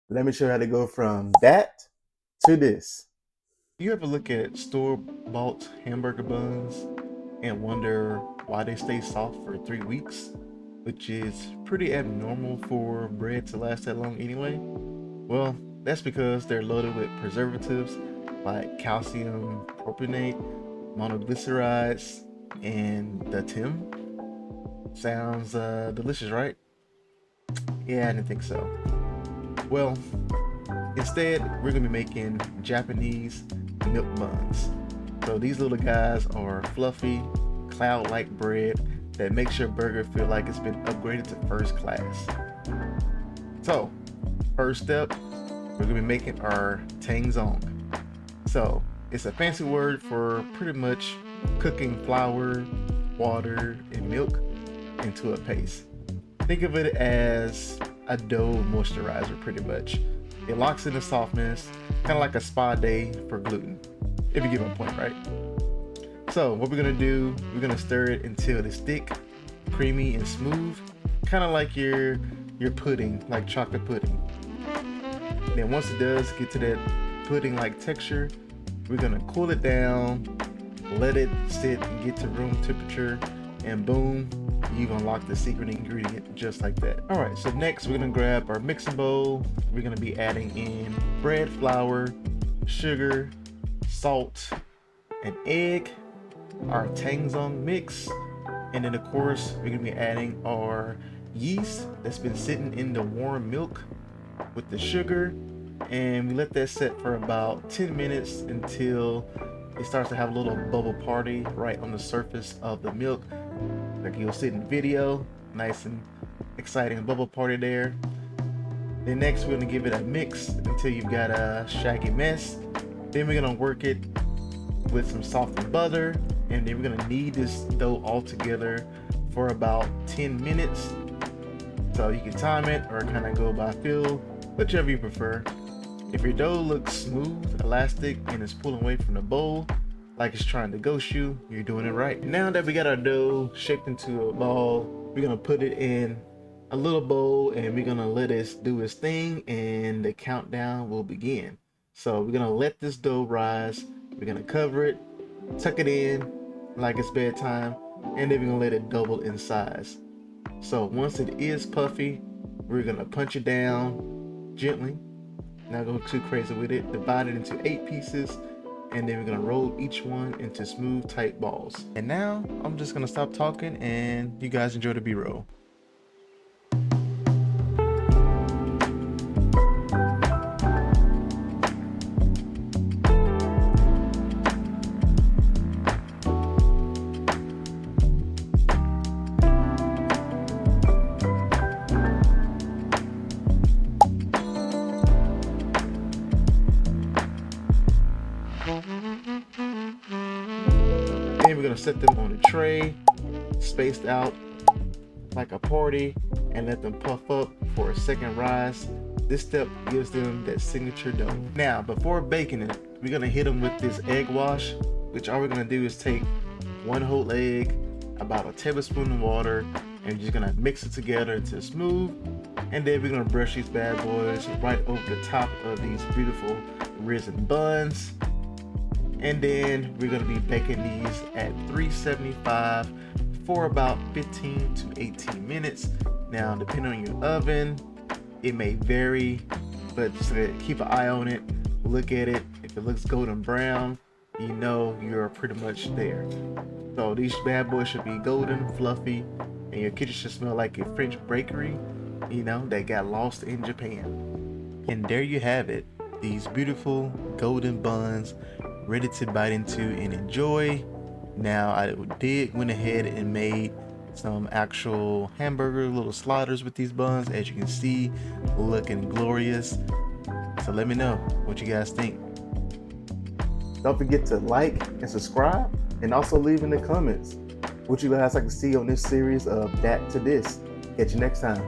Let me show you how to go from that to this. You ever look at store-bought hamburger buns and wonder why they stay soft for 3 weeks, which is pretty abnormal for bread to last that long anyway? Well, that's because they're loaded with preservatives like calcium propionate, monoglycerides, and the Tim. Sounds delicious, right? Yeah, I didn't think so. Well, instead, we're gonna be making Japanese milk buns. So these little guys are fluffy, cloud-like bread that makes your burger feel like it's been upgraded to first class. So, first step, we're gonna be making our Tangzhong. So, it's a fancy word for pretty much cooking flour, water, and milk into a paste. Think of it as a dough moisturizer, pretty much. It locks in the softness, kind of like a spa day for gluten, if you get my point, right? So what we're gonna do, we're gonna stir it until it's thick, creamy, and smooth, kind of like your pudding, like chocolate pudding. Then once it does get to that pudding-like texture, we're gonna cool it down, let it sit and get to room temperature, and boom, you've unlocked the secret ingredient just like that. All right, so next we're gonna grab our mixing bowl. We're gonna be adding in bread flour, sugar, salt, an egg, our Tangzhong mix, and then of course we're gonna be adding our yeast that's been sitting in the warm milk with the sugar, and we let that set for about 10 minutes until it starts to have a little bubble party right on the surface of the milk, like you'll see in the video. Nice and exciting bubble party there. Then next we're gonna give it a mix until you've got a shaggy mess. Then we're gonna work it with some softened butter, and then we're gonna knead this dough all together for about 10 minutes. So you can time it or kind of go by feel, whichever you prefer. If your dough looks smooth, elastic, and is pulling away from the bowl, like it's trying to ghost you, you're doing it right. Now that we got our dough shaped into a ball, we're gonna put it in a little bowl and we're gonna let it do its thing, and the countdown will begin. So we're gonna let this dough rise, we're gonna cover it, tuck it in like it's bedtime, and then we're gonna let it double in size. So once it is puffy, we're gonna punch it down gently, not go too crazy with it, divide it into 8 pieces, and then we're gonna roll each one into smooth tight balls. And now I'm just gonna stop talking and you guys enjoy the B-roll. Then we're gonna set them on a tray, spaced out like a party, and let them puff up for a second rise. This step gives them that signature dough. Now, before baking it, we're gonna hit them with this egg wash, which all we're gonna do is take one whole egg, about a tablespoon of water, and we're just gonna mix it together until smooth. And then we're gonna brush these bad boys right over the top of these beautiful risen buns. And then we're gonna be baking these at 375 for about 15 to 18 minutes. Now, depending on your oven, it may vary, but just keep an eye on it, look at it. If it looks golden brown, you know you're pretty much there. So these bad boys should be golden, fluffy, and your kitchen should smell like a French bakery, you know, that got lost in Japan. And there you have it, these beautiful golden buns ready to bite into and enjoy. Now I went ahead and made some actual hamburger little sliders with these buns, as you can see, looking glorious. So let me know what you guys think. Don't forget to like and subscribe, and also leave in the comments what you guys like to see on this series of That to This. Catch you next time.